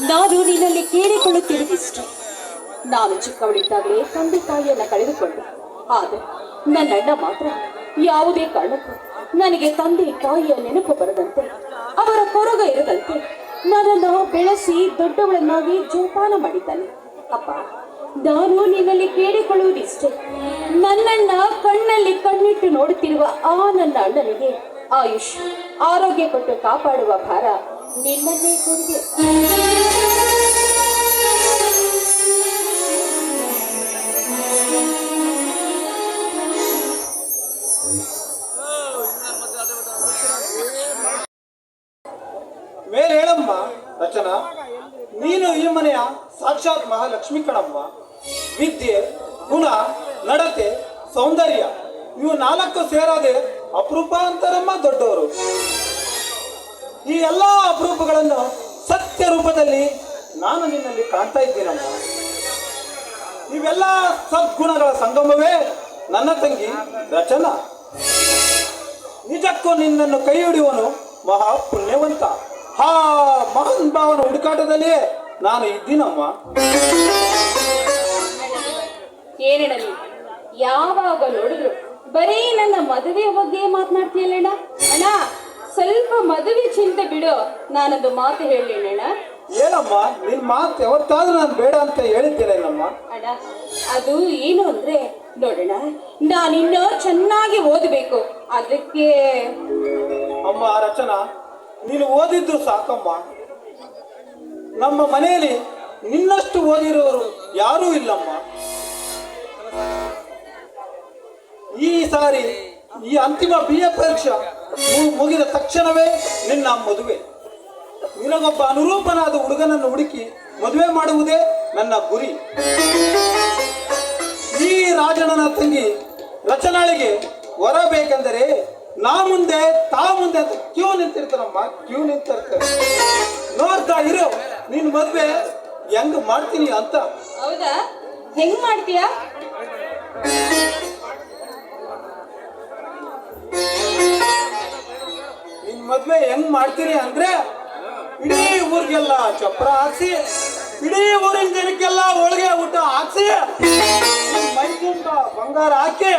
ನಾನು ನಿನ್ನಲ್ಲಿ ಕೇಳಿಕೊಳ್ಳುತ್ತಿರುವುದಿಷ್ಟೇ. ನಾನು ಚಿಕ್ಕವಳಿದ್ದಾಗಲೇ ತಂದೆ ತಾಯಿಯನ್ನ ಕಳೆದುಕೊಂಡೆ. ಆದರೆ ನನ್ನ ಅಣ್ಣ ಮಾತ್ರ ಯಾವುದೇ ಕಾರಣಕ್ಕೂ ನನಗೆ ತಂದೆ ತಾಯಿಯ ನೆನಪು ಬರದಂತೆ, ಅವರ ಕೊರಗ ಇರದಂತೆ ನನ್ನನ್ನು ಬೆಳೆಸಿ ದೊಡ್ಡವಳನ್ನಾಗಿ ಜೋಪಾನ ಮಾಡಿದ್ದಾನೆ. ಅಪ್ಪ, ನಾನು ನಿನ್ನಲ್ಲಿ ಕೇಳಿಕೊಳ್ಳುವುದಿಷ್ಟೇ. ನನ್ನನ್ನ ಕಣ್ಣಲ್ಲಿ ಕಣ್ಣಿಟ್ಟು ನೋಡುತ್ತಿರುವ ಆ ನನ್ನ ಅಣ್ಣನಿಗೆ ಆಯುಷ್ ಆರೋಗ್ಯ ಕೊಟ್ಟು ಕಾಪಾಡುವ ಭಾರ ನಿನ್ನನ್ನೇ ಕೊಡಿದೆ. ಮೇಲೆ ಹೇಳಮ್ಮ ರಚನಾ, ನೀನು ಈ ಮನೆಯ ಸಾಕ್ಷಾತ್ ಮಹಾಲಕ್ಷ್ಮಿ ಕಣಮ್ಮ. ವಿದ್ಯೆ, ಗುಣ, ನಡತೆ, ಸೌಂದರ್ಯ ಇವು 4 ಸೇರೋದೆ ಅಪರೂಪ ಅಂತಾರಮ್ಮ ದೊಡ್ಡವರು. ಈ ಎಲ್ಲ ಅಪರೂಪಗಳನ್ನು ಸತ್ಯ ರೂಪದಲ್ಲಿ ನಾನು ನಿನ್ನಲ್ಲಿ ಕಾಣ್ತಾ ಇದ್ದೀನಮ್ಮ. ಇವೆಲ್ಲ ಸದ್ಗುಣಗಳ ಸಂಗಮವೇ ನನ್ನ ತಂಗಿ ರಚನಾ. ನಿಜಕ್ಕೂ ನಿನ್ನನ್ನು ಕೈ ಹಿಡಿಯುವನು ಮಹಾ ಪುಣ್ಯವಂತ. ಹಾ ಮಹಾನ್ ಭಾವನ ಹುಡುಕಾಟದಲ್ಲಿ ನಾನು ಇದ್ದೀನಮ್ಮ. ಏನೇಳಲಿ, ಯಾವಾಗ ನೋಡಿದ್ರು ಬರೀ ನನ್ನ ಮದುವೆಯ ಬಗ್ಗೆ ಮಾತನಾಡ್ತೀಯಲ್ಲಣ್ಣ. ಅಣ್ಣ, ಸ್ವಲ್ಪ ಮದುವೆ ಚಿಂತೆ ಬಿಡು, ನಾನೊಂದು ಮಾತು ಹೇಳಲಿಣ್ಣ. ಏನಮ್ಮ ನಿನ್ ಮಾತು ಯಾವತ್ತಾದ್ರೂ ನಾನು ಬೇಡ ಅಂತ ಹೇಳಿದ್ದೇನೇನಮ್ಮ? ಅಣ್ಣ, ಅದು ಏನು ಅಂದ್ರೆ ನೋಡೋಣ, ನಾನಿನ್ನೂ ಚೆನ್ನಾಗಿ ಓದಬೇಕು. ಅದಕ್ಕೆ ಅಮ್ಮ ರಚನಾ, ನೀನು ಓದಿದ್ದು ಸಾಕಮ್ಮ. ನಮ್ಮ ಮನೆಯಲ್ಲಿ ನಿನ್ನಷ್ಟು ಓದಿರೋರು ಯಾರೂ ಇಲ್ಲಮ್ಮ. ಈ ಸಾರಿ ಈ ಅಂತಿಮ BA ಪರೀಕ್ಷೆ ಮುಗಿದ ತಕ್ಷಣವೇ ನಿನ್ನ ಮದುವೆ. ನಿನಗೊಬ್ಬ ಅನುರೂಪನಾದ ಹುಡುಗನನ್ನು ಹುಡುಕಿ ಮದುವೆ ಮಾಡುವುದೇ ನನ್ನ ಗುರಿ. ಈ ರಾಜಣ್ಣನ ತಂಗಿ ರಚನಾಳಿಗೆ ವರ ಬೇಕೆಂದರೆ ನಾ ಮುಂದೆ ತಾ ಮುಂದೆ ಅಂತ ಕ್ಯೂ ನಿಂತಿರ್ತಾರಮ್ಮ, ಕ್ಯೂ ನಿಂತಿರ್ತಾರೆ. ನೋಡ್ತಾ ಇರು ನಿನ್ ಮದ್ವೆ ಹೆಂಗ್ ಮಾಡ್ತೀನಿ ಅಂತ. ಹೌದಾ? ಹೆಂಗ್ ಮಾಡ್ತೀಯಾ? ನಿನ್ ಮದ್ವೆ ಹೆಂಗ್ ಮಾಡ್ತೀನಿ ಅಂದ್ರೆ, ಇಡೀ ಊರಿಗೆಲ್ಲ ಚಪ್ರ ಹಾಕ್ಸಿ, ಇಡೀ ಊರಿನ ಜನಕ್ಕೆಲ್ಲ ಹೋಳಿಗೆ ಊಟ ಹಾಕ್ಸಿ, ಮೈ ತುಂಬ ಬಂಗಾರ ಹಾಕಿ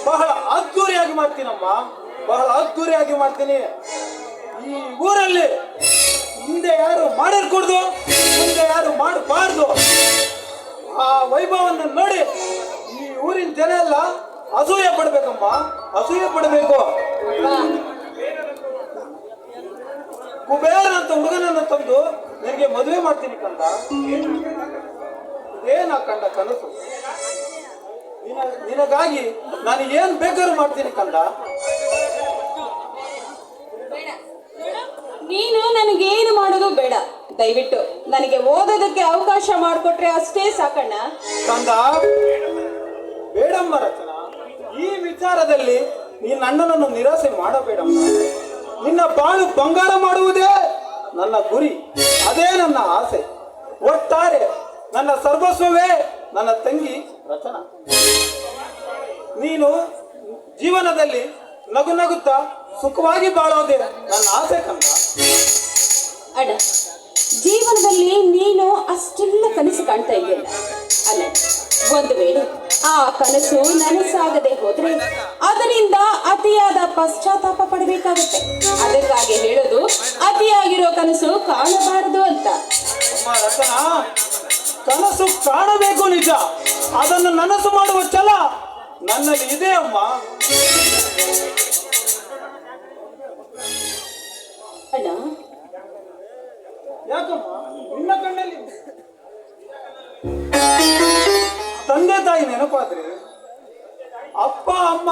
ಬಹಳ ಅದ್ದೂರಿಯಾಗಿ ಮಾಡ್ತೀನಮ್ಮ, ಬಹಳ ಅದ್ದೂರಿಯಾಗಿ ಮಾಡ್ತೀನಿ. ಈ ಊರಲ್ಲಿ ಹಿಂದೆ ಯಾರು ಮಾಡಿರ್ಕೊಡ್ದು, ಮುಂದೆ ಯಾರು ಮಾಡಬಾರ್ದು. ಆ ವೈಭವವನ್ನು ನೋಡಿ ಈ ಊರಿನ ಜನ ಎಲ್ಲ ಅಸೂಯೆ ಪಡ್ಬೇಕಮ್ಮ, ಅಸೂಯೆ ಪಡಬೇಕು. ಕುಬೇರ ಅಂತ ಹುಡುಗನನ್ನು ತಂದು ನಿನಗೆ ಮದುವೆ ಮಾಡ್ತೀನಿ ಕಂದ. ಇದೇನ ಕಂಡ ಕನಸು. ನಿನಗಾಗಿ ನಾನು ಏನ್ ಬೇಕಾದ್ರೂ ಮಾಡ್ತೀನಿ ಕಂದ. ನೀನು ನನಗೇನು ಮಾಡೋದು ಬೇಡ, ದಯವಿಟ್ಟು ನನಗೆ ಓದೋದಕ್ಕೆ ಅವಕಾಶ ಮಾಡಿಕೊಟ್ರೆ ಅಷ್ಟೇ ಸಾಕಣ್ಣ. ಕಂದ ಬೇಡಮ್ಮ ರಚನಾ, ಈ ವಿಚಾರದಲ್ಲಿ ನೀನ್ ಅಣ್ಣನನ್ನು ನಿರಾಸೆ ಮಾಡಬೇಡಮ್ಮ. ನಿನ್ನ ಬಾಳು ಬಂಗಾರ ಮಾಡುವುದೇ ನನ್ನ ಗುರಿ, ಅದೇ ನನ್ನ ಆಸೆ. ಒಟ್ಟಾರೆ ನನ್ನ ಸರ್ವಸ್ವವೇ ನನ್ನ ತಂಗಿ ರಚನಾ. ನೀನು ಜೀವನದಲ್ಲಿ ನಗು ನಗುತ್ತಾ ಸುಖವಾಗಿ ಬಾಳೋದೇ ನನ್ನ ಆಸೆ ಕಂದ. ಅಣ್ಣ, ಜೀವನದಲ್ಲಿ ನೀನು ಅಷ್ಟೆಲ್ಲ ಕನಸು ಕಾಣ್ತಾ ಇದೆಯಲ್ಲ, ಅಲ್ಲ ಒಂದು ವೇಳೆ ಆ ಕನಸು ನನಸಾಗದೆ ಹೋದ್ರೆ ಅದರಿಂದ ಅತಿಯಾದ ಪಶ್ಚಾತ್ತಾಪ ಪಡಬೇಕಾಗುತ್ತೆ. ಅದಕ್ಕಾಗಿ ಹೇಳೋದು, ಅತಿಯಾಗಿರೋ ಕನಸು ಕಾಣಬಾರದು ಅಂತ. ರಚನಾ, ಕನಸು ಕಾಣಬೇಕು ನಿಜ, ಅದನ್ನು ನನಸು ಮಾಡುವ ಛಲ ನನ್ನಲ್ಲಿ ಇದೆ ಅಮ್ಮ. ಅಣ್ಣ, ಯಾಕಮ್ಮ ನಿನ್ನ ಕಣ್ಣಲ್ಲಿ ತಂದೆ ತಾಯಿ ನೆನಪಾದ್ರೆ, ಅಪ್ಪ ಅಮ್ಮ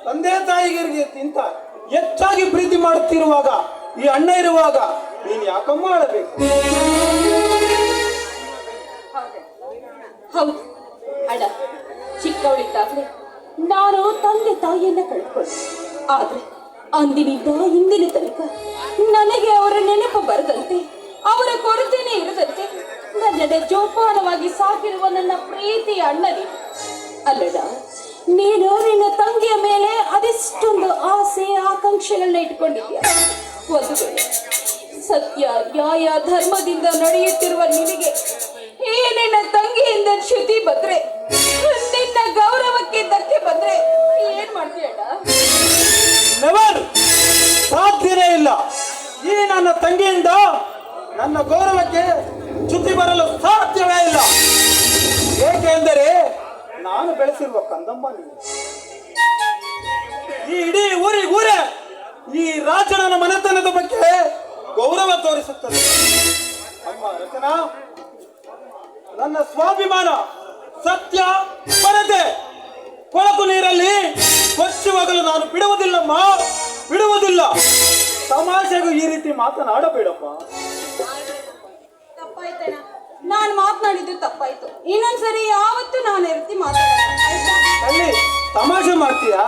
ತಂದೆ ತಾಯಿಗಿಂತ ಹೆಚ್ಚಾಗಿ ಪ್ರೀತಿ ಮಾಡುತ್ತಿರುವಾಗ, ಈ ಅಣ್ಣ ಇರುವಾಗ ನೀನ್ ಯಾಕಮ್ಮ ಅಳಬೇಕು? ಹೌದು ಅಣ್ಣ, ಚಿಕ್ಕವಳಿದ್ದಾಗಲೇ ನಾನು ತಂದೆ ತಾಯಿಯನ್ನ ಕಳ್ಕೊಂಡೆ. ಆದ್ರೆ ಅಂದಿನಿಂದ ಇಂದಿನ ತನಕ ನನಗೆ ಅವರ ನೆನಪು ಬರದಂತೆ, ಅವರ ಕೊರತೆನೇ ಇರದಂತೆ ನನ್ನನ್ನೇ ಜೋಪಾನವಾಗಿ ಸಾಕಿರುವ ನನ್ನ ಪ್ರೀತಿಯ ಅಣ್ಣನೇ ಅಲ್ಲಡ. ನೀನು ನಿನ್ನ ತಂಗಿಯ ಮೇಲೆ ಅದೆಷ್ಟೊಂದು ಆಸೆ ಆಕಾಂಕ್ಷೆಗಳನ್ನ ಇಟ್ಕೊಂಡಿದ್ಯಾ. ಒಂದು ವೇಳೆ ಸತ್ಯ ನ್ಯಾಯ ಧರ್ಮದಿಂದ ನಡೆಯುತ್ತಿರುವ ನಿನಗೆ ಈ ನಿನ್ನ ತಂಗಿಯಿಂದ ಶ್ರುತಿ ಬಂದ್ರೆ, ನಿನ್ನ ಗೌರವಕ್ಕೆ ಧಕ್ಕೆ ಬಂದ್ರೆ ಏನ್ ಮಾಡ್ತೀಯಣ್ಣ? ನೆವರ್, ಸಾಧ್ಯನೇ ಇಲ್ಲ. ಈ ನನ್ನ ತಂಗಿಯಿಂದ ನನ್ನ ಗೌರವಕ್ಕೆ ಚ್ಯುತಿ ಬರಲು ಸಾಧ್ಯವೇ ಇಲ್ಲ. ಏಕೆಂದರೆ ನಾನು ಬೆಳೆಸಿರುವ ಕಂದಮ್ಮ ನೀನು. ಈ ಇಡೀ ಊರೇ ಈ ರಾಜನ ಮನೆತನದ ಬಗ್ಗೆ ಗೌರವ ತೋರಿಸುತ್ತದೆ. ಅಮ್ಮ ರಚನಾ, ನನ್ನ ಸ್ವಾಭಿಮಾನ, ಸತ್ಯ, ಪರತೆ ಕೊಳಕು ನೀರಲ್ಲಿ ಕೊಚ್ಚಿ ಹೋಗಲು ನಾನು ಬಿಡುವುದಿಲ್ಲಮ್ಮ, ಬಿಡುವುದಿಲ್ಲ. ತಮಾಷೆಗೂ ಈ ರೀತಿ ಮಾತನಾಡಬೇಡಪ್ಪ. ತಪ್ಪಾಯ್ತಣ್ಣ, ನಾನು ಮಾತನಾಡಿದ್ದು ತಪ್ಪಾಯ್ತು. ಇನ್ನೊಂದ್ಸರಿ ಯಾವತ್ತೂ ನಾನು ಎತ್ತಿ ಮಾತಾಡಲ್ಲ, ಆಯ್ತಾ? ಅಲ್ಲಿ ತಮಾಷೆ ಮಾಡ್ತೀಯಾ?